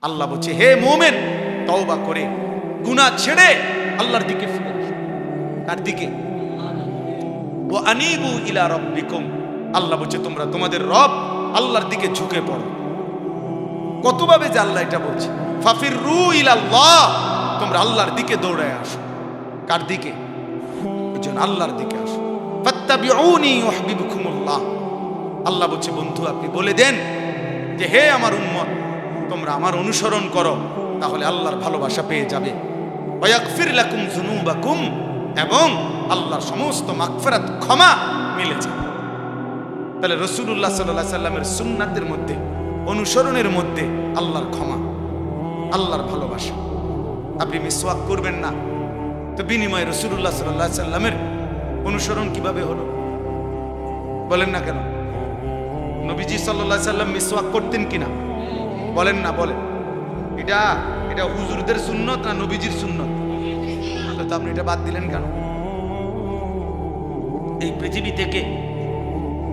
আল্লাহ বলছে, হে মুমিন, তওবা করে গুনাহ ছেড়ে আল্লাহর দিকে ফিরে আসো। কার দিকে? ওয়া আনিবু ইলা রাব্বিকুম, আল্লাহ বলছে তোমরা তোমাদের রব আল্লাহর দিকে ঝুঁকে পড়ো। কতভাবে যে আল্লাহ এটা বলছে, ফাফিরু ইলাল্লাহ, তোমরা আল্লাহর দিকে দৌড়ায় আসো। কার দিকে? এজন্য আল্লাহর দিকে আসো। ফাত্তাবিউনি ইউহিব্বুকুমুল্লাহ, আল্লাহ বলছে বন্ধু আপনি বলে দেন যে হে আমার উম্মত, তোমরা আমার অনুসরণ করো, তাহলে আল্লাহর ভালোবাসা পেয়ে যাবে। ওয়া ইয়াগফির লাকুম যুনুবাকুম, এবং আল্লাহর সমস্ত মাগফিরাত ক্ষমা মিলে যাবে। তাহলে রাসূলুল্লাহ সাল্লাল্লাহু আলাইহি সাল্লামের সুন্নাতের মধ্যে, অনুসরণের মধ্যে আল্লাহর ক্ষমা, আল্লাহর ভালোবাসা। আপনি মিসওয়াক করবেন না, তো বিনিময়ে রাসূলুল্লাহ সাল্লাল্লাহু আলাইহি সাল্লামের অনুসরণ কিভাবে হলো? বলেন না কেন? নবীজি সাল্লাল্লাহু আলাইহি সাল্লাম মিসওয়াক করতেন কিনা? বলেন না, বলেন। এটা হুজুরদের সুন্নত না নবীজির সুন্নত? তো আপনি এটা বাদ দিলেন কেন? এই পৃথিবী থেকে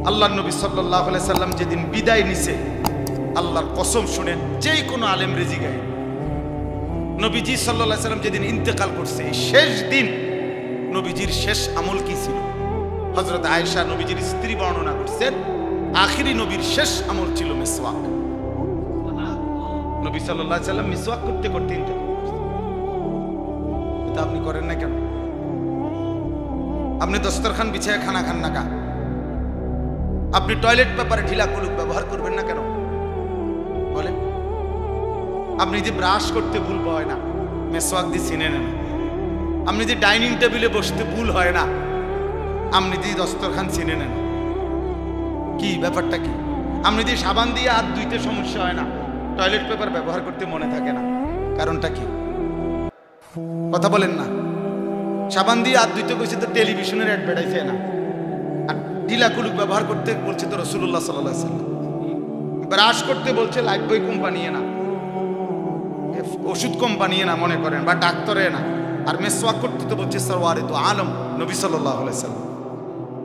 আল্লাহর নবী সাল্লাল্লাহু আলাইহি সাল্লাম যেদিন বিদায় নিছে, আল্লাহর কসম শুনেন, যেই কোনো আলেম রেজি গায়ে, নবীজি সাল্লাল্লাহু আলাইহি সাল্লাম যেদিন ইন্তেকাল করছে, এই শেষ দিন নবীজির শেষ আমল কি ছিল? হযরত আয়েশা নবীজির স্ত্রী বর্ণনা করছেন, আখিরি নবীর শেষ আমল ছিল মিসওয়াক। নবী সাল্লাল্লাহু আলাইহি সাল্লাম মিসওয়াক করতে করতে ইন্তেকাল করছেন। এটা আপনি করেন না কেন? আপনি দস্তরখান বিছায় খানা খান না কেন? আপনি টয়লেট পেপারে ঢিলা কুলুক ব্যবহার করবেন না কেন? বলেন। আপনি যে ব্রাশ করতে ভুল হয় না, মিসওয়াক দিয়ে ছিনে নেন। আপনি যে ডাইনিং টেবিলে বসতে ভুল হয় না, আপনি যে দস্তরখান ছিনে নেন। কি ব্যাপারটা কি? আপনি যে সাবান দিয়ে হাত ধুইতে সমস্যা হয় না, টয়লেট পেপার ব্যবহার করতে মনে থাকে না, কারণটা কি? কথা বলেন না। সাবান দিয়ে হাত ধুইতে কইছে তো টেলিভিশনের অ্যাডভার্টাইজে না, আর ঢিলা কুলুক ব্যবহার করতে বলছে তো রাসূলুল্লাহ সাল্লাল্লাহু আলাইহি সাল্লাম। ব্রাশ করতে বলছে লাইফবয় কোম্পানি না, ওষুধ কোম্পানি না মনে করেন, বা ডাক্তারে না। আর মিসওয়াক করতে তো বলছে সরওয়ারে তো আলম নবী সাল্লাল্লাহু আলাইহি সাল্লাম।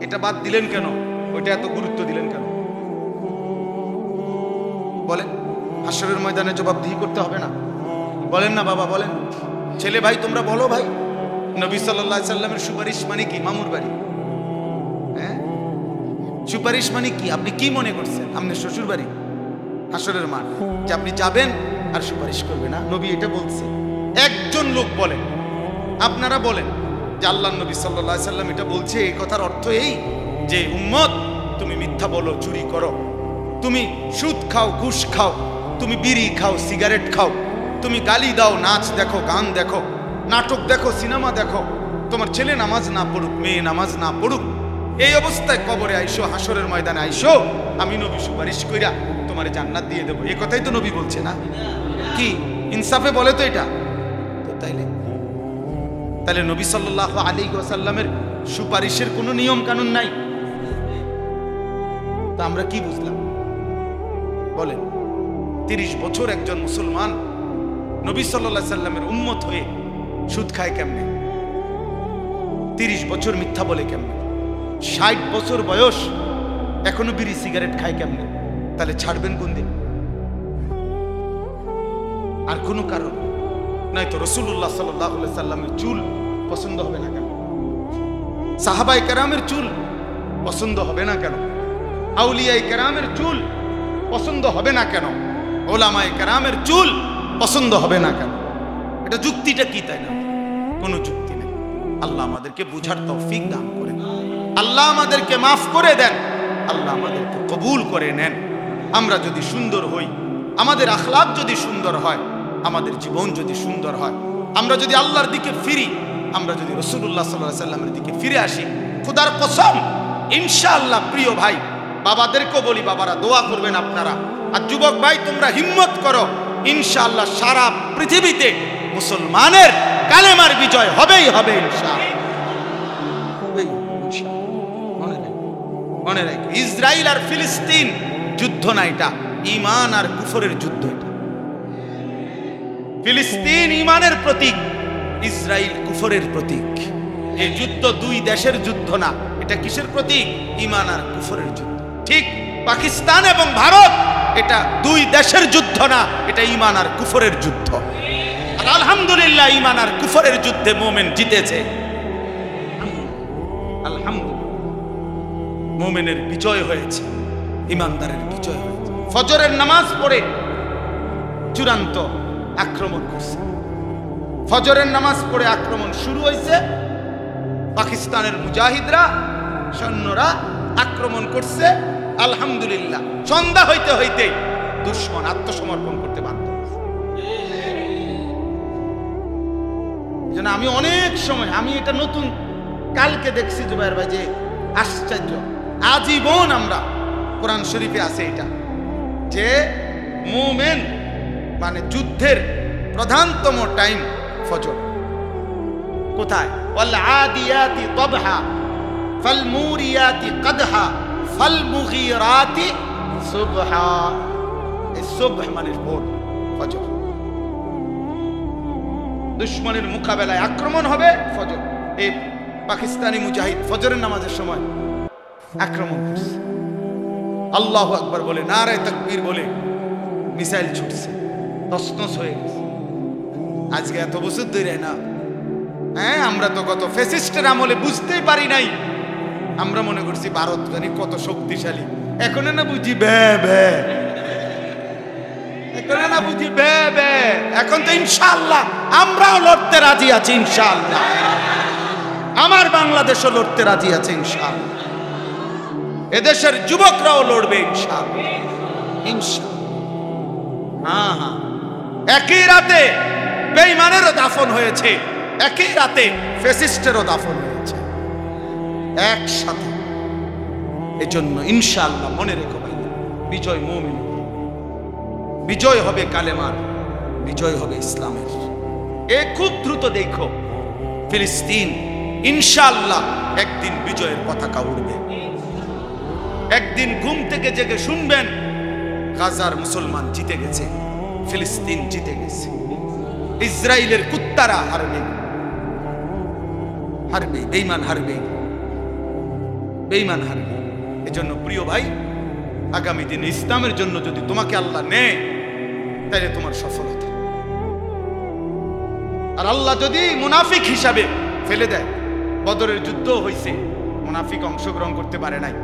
এটা বাদ দিলেন কেন? ওইটা এত গুরুত্ব দিলেন কেন? বলেন। হাসরের ময়দানে জবাবদিহি করতে হবে না? বলেন না বাবা, বলেন। ছেলে ভাই তোমরা বলো ভাই, নবী সাল্লাল্লাহু আলাইহি সাল্লামের সুপারিশ মানে কি? মামুর বাড়ি? হ্যাঁ, সুপারিশ মানে কি? আপনি কি মনে করছেন আপনার শ্বশুর বাড়ি হাসরের মাঠ যে আপনি যাবেন আর সুপারিশ করবে না? নবী এটা বলছে। একজন লোক বলেন, আপনারা বলেন যে আল্লাহর নবী সাল্লাল্লাহু আলাইহি সাল্লাম এটা বলছে, এই কথার অর্থ এই যে উম্মত তুমি মিথ্যা বলো, চুরি করো, তুমি সুদ খাও, ঘুষ খাও, তুমি বিড়ি খাও, সিগারেট খাও, তুমি গালি দাও, নাচ দেখো, গান দেখো, নাটক দেখো, সিনেমা দেখো, তোমার ছেলে নামাজ না পড়ুক, মেয়ে নামাজ না পড়ুক, এই অবস্থায় কবরে আইসো, হাসরের ময়দানে আইসো, আমি নবী সুপারিশ কইরা তোমার জান্নাত দিয়ে দেবো। এই কথাই তো নবী বলছে না? কি ইনসাফে বলে তো এটা? তো তাইলে নবী সাল্লাল্লাহু আলাইহি ওয়াসাল্লামের সুপারিশের কোনো নিয়ম কানুন নাই। তা আমরা কি বুঝলাম? বলেন। 30 বছর একজন মুসলমান নবী সাল্লাল্লাহু আলাইহি সাল্লামের উম্মত হয়ে সুদ খায় কেমনে? 30 বছর মিথ্যা বলে কেমনে? 60 বছর বয়স এখনো বিড়ি সিগারেট খায় কেমনে? তাহলে ছাড়বেন কোন দিন? আর কোনো কারণ নয়তো রাসূলুল্লাহ সাল্লাল্লাহু আলাইহি সাল্লামের চুল পছন্দ হবে না কেন? সাহাবায়ে কেরামের চুল পছন্দ হবে না কেন? আউলিয়ায়ে কেরামের চুল পছন্দ হবে না কেন? ওলামায়ে কেরামের চুল পছন্দ হবে না কেন? এটা যুক্তিটা কি? তাই না? কোনো যুক্তি নেই। আল্লাহ আমাদেরকে বুঝার তৌফিক দান করেন, আল্লাহ আমাদেরকে মাফ করে দেন, আল্লাহ আমাদেরকে কবুল করে নেন। আমরা যদি সুন্দর হই, আমাদের আখলাক যদি সুন্দর হয়, আমাদের জীবন যদি সুন্দর হয়, আমরা যদি আল্লাহর দিকে ফিরি, আমরা যদি রাসূলুল্লাহ সাল্লাল্লাহু আলাইহি সাল্লামের দিকে ফিরে আসি, খোদার কসম ইনশাআল্লাহ, প্রিয় ভাই বাবাদেরকেও বলি, বাবারা দোয়া করবেন আপনারা, আর যুবক ভাই তোমরা হিম্মত করো, ইনশাআল্লাহ সারা পৃথিবীতে মুসলমানের কালেমার বিজয় হবেই হবে ইনশাআল্লাহ। মনে রাখ, ইসরায়েল আর ফিলিস্তিন যুদ্ধ না, এটা ঈমান আর কুফরের যুদ্ধ। এটা ফিলিস্তিন ঈমানের প্রতীক, ইসরায়েল কুফরের প্রতীক। এই যুদ্ধ দুই দেশের যুদ্ধ না, এটা কিসের প্রতীক? ঈমান আর কুফরের যুদ্ধ। ঠিক পাকিস্তান এবং ভারত এটা দুই দেশের যুদ্ধ না, এটা ঈমান আর কুফরের যুদ্ধ। আর আলহামদুলিল্লাহ ঈমান আর কুফরের যুদ্ধে মুমিন জিতেছে। আলহামদুলিল্লাহ মুমিনের বিজয় হয়েছে, ঈমানদারের বিজয় হয়েছে। ফজরের নামাজ পড়ে চূড়ান্ত আক্রমণ করছে। ফজরের নামাজ পড়ে আক্রমণ শুরু হয়েছে। পাকিস্তানের মুজাহিদরা, সৈন্যরা আক্রমণ করছে। আলহামদুলিল্লাহ সন্ধ্যা হইতে হইতে দুশমন আত্মসমর্পণ করতে বাধ্য হয়েছে। যেন আমি অনেক সময়, আমি এটা নতুন কালকে দেখছি জুবাইর ভাই, যে আশ্চর্য, আজীবন আমরা কোরআন শরীফে আছে এটা, যে মুমিন মানে যুদ্ধের প্রধানতম টাইম ফজর। কোথায়? ওয়াল আদিয়াতি তবহা ফাল মুরিয়াতি কদহা ফাল মুগীরাতি সুবহা। এই সুবহ মানে ভোর, ফজর। দুশমনের মোকাবেলায় আক্রমণ হবে ফজর। এই পাকিস্তানি মুজাহিদ ফজরের নামাজের সময় আক্রমণ করছে। আল্লাহু আকবার বলে, নারে তাকবীর বলে মিসাইল ছুটছে, তছনছ হয়ে গেছে। আজকে এত বছর ধরে না, হ্যাঁ, আমরা তো কত ফ্যাসিস্টের আমলে বুঝতেই পারি নাই। আমরা মনে করছি ভারত জানি কত শক্তিশালী। এখন না বুঝি বে বে, এখন না বুঝি বে বে। এখন তো ইনশাআল্লাহ আমরাও লড়তে রাজি আছি, ইনশাআল্লাহ আমার বাংলাদেশও লড়তে রাজি আছে, ইনশাআল্লাহ এদেশের যুবকরাও লড়বে, ইনশাআল্লাহ ইনশাআল্লাহ। হ্যাঁ হ্যাঁ, একই রাতে বেঈমানেরও দাফন হয়েছে, একই রাতে ফ্যাসিস্টেরও দাফন হয়েছে, একসাথে। এজন্য ইনশাআল্লাহ মনে রেখো ভাই, বিজয় মুমিন, বিজয় হবে কালেমার, বিজয় হবে ইসলামের। এ খুব দ্রুত দেখো ফিলিস্তিন ইনশাআল্লাহ একদিন বিজয়ের পতাকা উড়বে। একদিন ঘুম থেকে জেগে শুনবেন গাজার মুসলমান জিতে গেছে, ফিলিস্তিন জিতে গেছে, ইসরায়েলের কুত্তারা হারবে, হারবে, বেঈমান হারবে, বেঈমান হারবে। এজন্য প্রিয় ভাই, আগামী দিনে ইসলামের জন্য যদি তোমাকে আল্লাহ নেয়, তাহলে তোমার সফলতা। আর আল্লাহ যদি মুনাফিক হিসাবে ফেলে দেয়, বদরের যুদ্ধ হয়েছে, মুনাফিক অংশগ্রহণ করতে পারে নাই।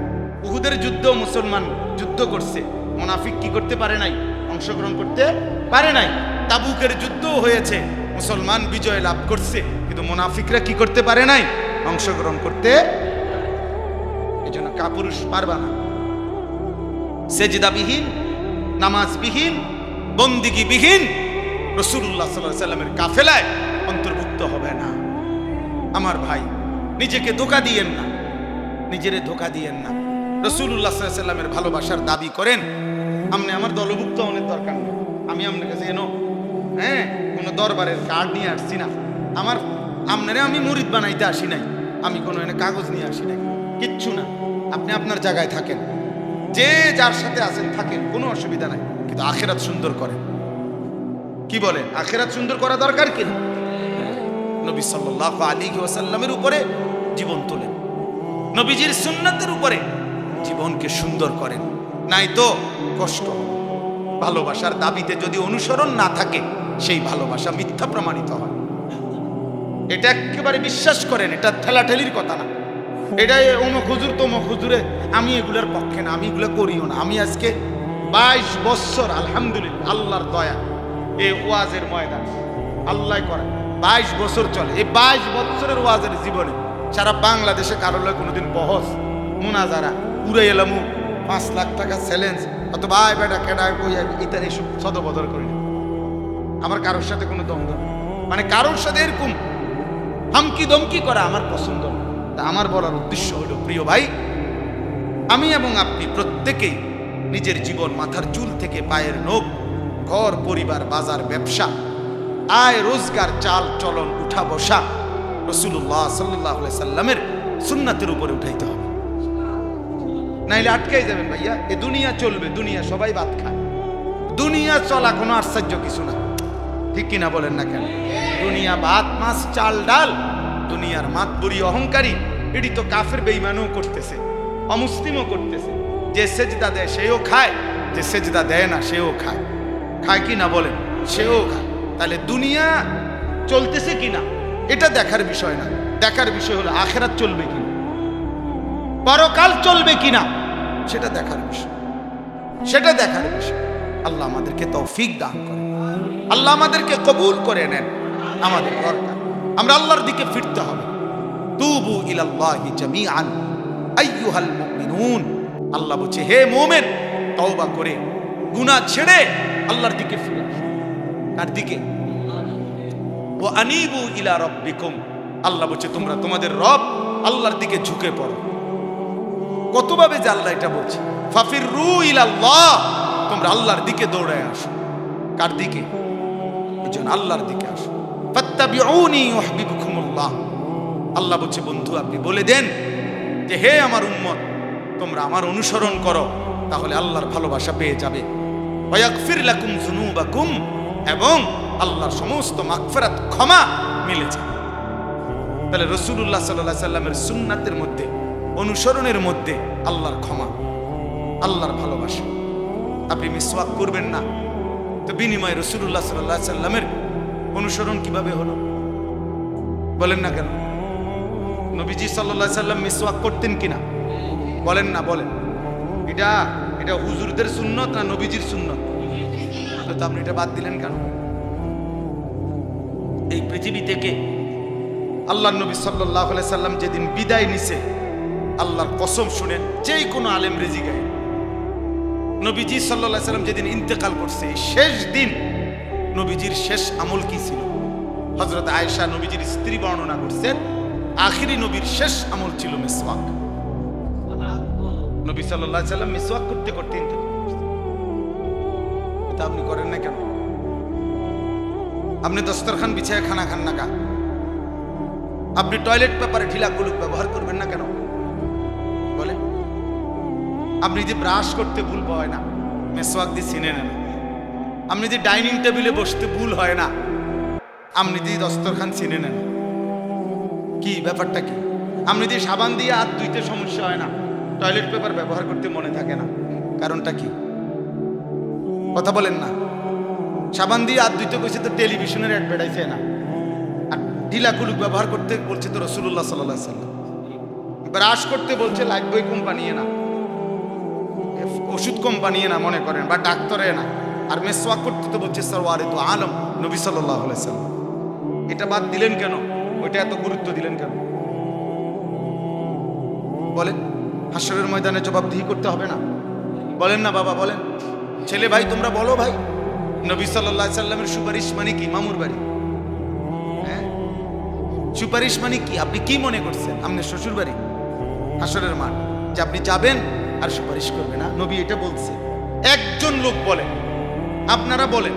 উহুদের যুদ্ধ মুসলমান যুদ্ধ করছে, মুনাফিক কি করতে পারে নাই? অংশগ্রহণ করতে পারে নাই। তাবুকের যুদ্ধ হয়েছে, মুসলমান বিজয় লাভ করছে, কিন্তু মুনাফিকরা কি করতে পারে নাই? অংশগ্রহণ করতে। এজন্য কাপুরুষ পারবা না, সেজদাবিহীন, নামাজবিহীন, বন্দিগিবিহীন রাসূলুল্লাহ সাল্লাল্লাহু আলাইহি ওয়াসাল্লামের কাফেলায় অন্তর্ভুক্ত হবে না। আমার ভাই, নিজেকে ধোঁকা দিয়েন না, নিজেরে ধোঁকা দিয়েন না। রাসূলুল্লাহ সাল্লাল্লাহু আলাইহি ওয়াসাল্লামের ভালোবাসার দাবি করেন, আপনি আমার দলভুক্ত অনেক দরকার নেই। আমি আপনার কাছে এনো, হ্যাঁ, কোনো দরবারের কার্ড নিয়ে আসছি না। আমার আপনারে আমি মুরিদ বানাইতে আসি নাই, আমি কোনো এনে কাগজ নিয়ে আসি নাই, কিচ্ছু না। আপনি আপনার জায়গায় থাকেন, যে যার সাথে আছেন থাকেন, কোনো অসুবিধা নাই, কিন্তু আখিরাত সুন্দর করেন। কি বলেন? আখিরাত সুন্দর করা দরকার কি? নবী সাল্লাল্লাহু আলাইহি ওয়াসাল্লামের উপরে জীবন তোলেন, নবীজির সুন্নাতের উপরে জীবনকে সুন্দর করেন, নাই তো কষ্ট। ভালোবাসার দাবিতে যদি অনুসরণ না থাকে, সেই ভালোবাসা মিথ্যা প্রমাণিত হয়। এটা একেবারে বিশ্বাস করেন, এটা ঠেলাঠেলির কথা না। এটাই অমুক হুজুর তমুক হুজুরে, আমি এগুলোর পক্ষে না, আমি এগুলো করিও না। আমি আজকে 22 বছর আলহামদুলিল্লাহ আল্লাহর দয়া, এই ওয়াজের ময়দান আল্লাহ করে 22 বছর চলে। এই 22 বছরের ওয়াজের জীবনে সারা বাংলাদেশে কারোর কোনোদিন বহস মুনাজারা উড়ে এলাম 5 লাখ টাকা চ্যালেঞ্জ, অত ভাই বেটা কেডা কই ইতার এসব সদবদর করি না। আমার কারোর সাথে কোনো দ্বন্দ্ব, মানে কারোর সাথে এরকম হামকি দমকি করা আমার পছন্দ না। তা আমার বলার উদ্দেশ্য হলো, প্রিয় ভাই, আমি এবং আপনি প্রত্যেকেই নিজের জীবন, মাথার চুল থেকে পায়ের নখ, ঘর পরিবার, বাজার, ব্যবসা, আয় রোজগার, চাল চলন, উঠা বসা রাসূলুল্লাহ সাল্লাল্লাহু আলাইহি সাল্লামের সুন্নাতের উপরে উঠাইতে হবে, নাইলে আটকাই যাবেন ভাইয়া। এ দুনিয়া চলবে, দুনিয়া সবাই ভাত খায়, দুনিয়া চলা কোনো আশ্চর্য কিছু না, ঠিক কিনা বলেন না কেন? দুনিয়া ভাত মাছ চাল ডাল, দুনিয়ার মাতবরি অহংকারী, এটি তো কাফের বেঈমানও করতেছে, অমুসলিমও করতেছে। যে সেজদা দেয় সেও খায়, যে সেজদা দেয় না সেও খায়, খায় কি না বলেন, সেও খায়। তাহলে দুনিয়া চলতেছে কিনা এটা দেখার বিষয় না, দেখার বিষয় হলো আখিরাত চলবে কিনা, পরকাল চলবে কিনা সেটা দেখার বিষয়, সেটা দেখার বিষয়। আল্লাহ আমাদেরকে তৌফিক দান করে, আল্লাহ আমাদেরকে কবুল করে নেন। আমাদের দরকার আমরা আল্লাহর দিকে ফিরতে হবে। তুবু ইলাল্লাহি জামিআন আইয়ুহাল মুমিনুন, আল্লাহ বলছে হে মুমিন তওবা করে গুনাহ ছেড়ে আল্লাহর দিকে ফিরে আসো। কার দিকে? ওয়া আনিবু ইলা রাব্বিকুম, আল্লাহ বলছে তোমরা তোমাদের রব আল্লাহর দিকে ঝুঁকে পড়ো। কতভাবে যে আল্লাহ এটা বলছে, ফাফিরু ইলাল্লাহ, তোমরা আল্লাহর দিকে দৌড়ায় আসো। কার দিকে? এজন্য আল্লাহর দিকে আসো। ফাত্তাবিউনি ইউহিব্বুকুমুল্লাহ, আল্লাহ বলছে বন্ধু আপনি বলে দেন যে হে আমার উম্মত তোমরা আমার অনুসরণ করো, তাহলে আল্লাহর ভালোবাসা পেয়ে যাবে। ওয়া ইয়াগফির লাকুম যুনুবাকুম, এবং আল্লাহর সমস্ত মাগফিরাত ক্ষমা মিলে যাবে। তাহলে রাসূলুল্লাহ সাল্লাল্লাহু আলাইহি সাল্লামের সুন্নাতের মধ্যে, অনুসরণের মধ্যে আল্লাহর ক্ষমা, আল্লাহর ভালোবাসা। আপনি মিসওয়াক করবেন না, তো বিনিময়ে রাসূলুল্লাহ সাল্লাল্লাহু আলাইহি সাল্লামের অনুসরণ কিভাবে হলো বলেন না কেন? নবীজি সাল্লাল্লাহু আলাইহি সাল্লাম মিসওয়াক করতেন কিনা বলেন না, বলেন। এটা এটা হুজুরদের সুন্নত না নবীজির সুন্নত? তো আপনি এটা বাদ দিলেন কেন? এই পৃথিবী থেকে আল্লাহর নবী সাল্লাল্লাহু আলাইহি সাল্লাম যেদিন বিদায় নিছে, আল্লাহর কসম শুনেন যেই কোনো আলেম রেজি গায়, নবীজি সাল্লাল্লাহু আলাইহি সাল্লাম যেদিন ইন্তেকাল করছে শেষ দিন নবীজির শেষ আমল কি ছিল? হযরত আয়েশা নবীজির স্ত্রী বর্ণনা করছেন আখিরি নবীর শেষ আমল ছিল মিসওয়াক। নবী সাল্লাল্লাহু আলাইহি সাল্লাম মিসওয়াক করতে করতে ইন্তেকাল করছেন। এটা আপনি করেন না কেন? আপনি দস্তরখান বিছায় খানা খান না কা? আপনি টয়লেট পেপারে ঢিলা কুলুক ব্যবহার করবেন না কেন বলেন? আপনি যে ব্রাশ করতে ভুল হয় না, মিসওয়াক দিয়ে ছিনে নেন। আপনি যে ডাইনিং টেবিলে বসতে ভুল হয় না, আপনি যে দস্তরখান ছিনে নেন। কি ব্যাপারটা কি? আপনি যে সাবান দিয়ে হাত ধুইতে সমস্যা হয় না, টয়লেট পেপার ব্যবহার করতে মনে থাকে না, কারণটা কি? কথা বলেন না। সাবান দিয়ে হাত ধুইতে কইছে তো টেলিভিশনের অ্যাডভার্টাইজে না, আর ঢিলা কুলুক ব্যবহার করতে বলছে তো রাসূলুল্লাহ সাল্লাল্লাহু আলাইহি সাল্লাম। ব্রাশ করতে বলছে লাইফবয় কোম্পানি না, ওষুধ কোম্পানি না মনে করেন, বা ডাক্তারে না। আর মিসওয়াক করতে তো বলছে সরওয়ারে তো আলম নবী সাল্লাল্লাহু আলাইহি সাল্লাম। এটা বাদ দিলেন কেন? ওইটা এত গুরুত্ব দিলেন কেন বলেন? হাসরের ময়দানে জবাবদিহি করতে হবে না? বলেন না বাবা, বলেন। ছেলে ভাই তোমরা বলো ভাই, নবী সাল্লাল্লাহু আলাইহি সাল্লামের সুপারিশ মানে কি? মামুর বাড়ি? হ্যাঁ, সুপারিশ মানে কি? আপনি কি মনে করছেন আপনার শ্বশুর বাড়ি হাসরের মাঠ যে আপনি যাবেন আর সুপারিশ করবে না? নবী এটা বলছে। একজন লোক বলে, আপনারা বলেন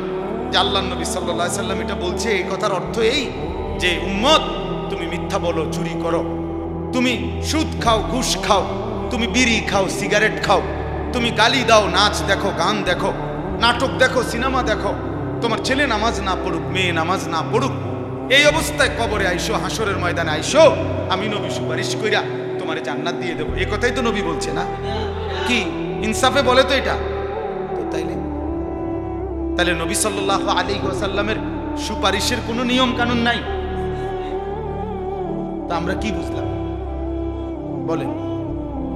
যে আল্লাহর নবী সাল্লাল্লাহু আলাইহি সাল্লাম এটা বলছে, এই কথার অর্থ এই যে উম্মত তুমি মিথ্যা বলো, চুরি করো, তুমি সুদ খাও, ঘুষ খাও, তুমি বিড়ি খাও, সিগারেট খাও, তুমি গালি দাও, নাচ দেখো, গান দেখো, নাটক দেখো, সিনেমা দেখো, তোমার ছেলে নামাজ না পড়ুক, মেয়ে নামাজ না পড়ুক, এই অবস্থায় কবরে আইসো, হাসরের ময়দানে আইসো, আমি নবী সুপারিশ কইরা তোমারে জান্নাত দিয়ে দেবো। এই কথাই তো নবী বলছে না? কি ইনসাফে বলে তো এটা? তো তাইলে নবী সাল্লাল্লাহু আলাইহি ওয়াসাল্লামের সুপারিশের কোনো নিয়ম কানুন নাই। তা আমরা কি বুঝলাম বলেন?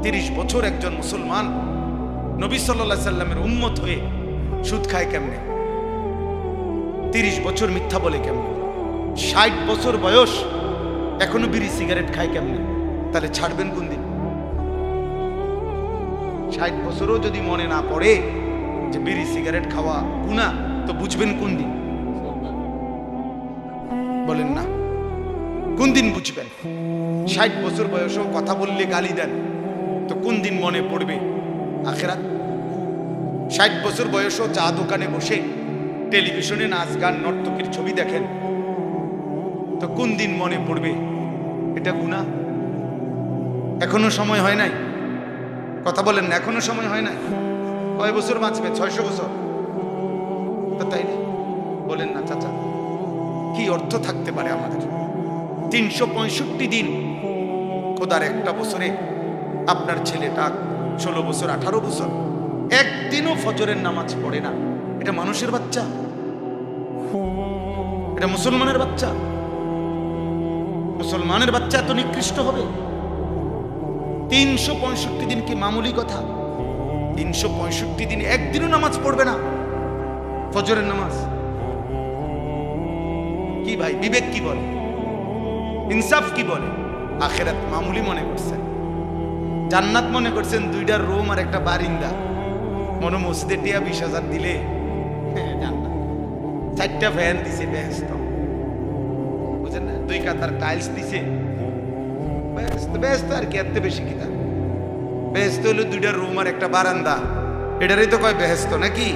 30 বছর একজন মুসলমান নবী সাল্লাল্লাহু আলাইহি সাল্লামের উম্মত হয়ে সুদ খায় কেমনে? 30 বছর মিথ্যা বলে কেমনে? 60 বছর বয়স এখনো বিড়ি সিগারেট খায় কেমনে? তাহলে ছাড়বেন কোন দিন? 60 বছরও যদি মনে না পড়ে যে বিড়ি সিগারেট খাওয়া গুনাহ, তো বুঝবেন কোন দিন বলেন না? কোন দিন বুঝবেন? 60 বছর বয়সেও কথা বললে গালি দেন, তো কোন দিন মনে পড়বে আখিরাত? 60 বছর বয়সেও চা দোকানে বসে টেলিভিশনে নাচ গান নর্তকীর ছবি দেখেন, তো কোন দিন মনে পড়বে এটা গুনাহ? এখনো সময় হয় নাই? কথা বলেন না, এখনো সময় হয় নাই? কয় বছর বাঁচবে? 600 বছর? তো তাই বলেন না চাচা, কি অর্থ থাকতে পারে আমাদের? 365 দিন, খোদার একটা বছরে আপনার ছেলেটা 16 বছর 18 বছর একদিনও ফজরের নামাজ পড়ে না, এটা মানুষের বাচ্চা? এটা মুসলমানের বাচ্চা? মুসলমানের বাচ্চা এত নিকৃষ্ট হবে? 365 দিন কি মামুলি কথা? 365 দিন একদিনও নামাজ পড়বে না, ফজরের নামাজ? কি ভাই, বিবেক কি বলে, ইনসাফ কি বলে? আখেরাত মামুলি মনে করছেন, জান্নাত মনে করছেন 2টা রুম আর একটা বারিন্দা, মনে মসজিদে টিয়া 20,000 দিলে জান্নাত। 4টা ফ্যান দিছে, ব্যস্ত, বুঝেন না? 2 কাতার টাইলস দিছে, ব্যস্ত ব্যস্ত আর কি, এত বেশি কি? ব্যস্ত হলো 2টা রুম আর একটা বারান্দা, এটারই তো কয় ব্যস্ত নাকি?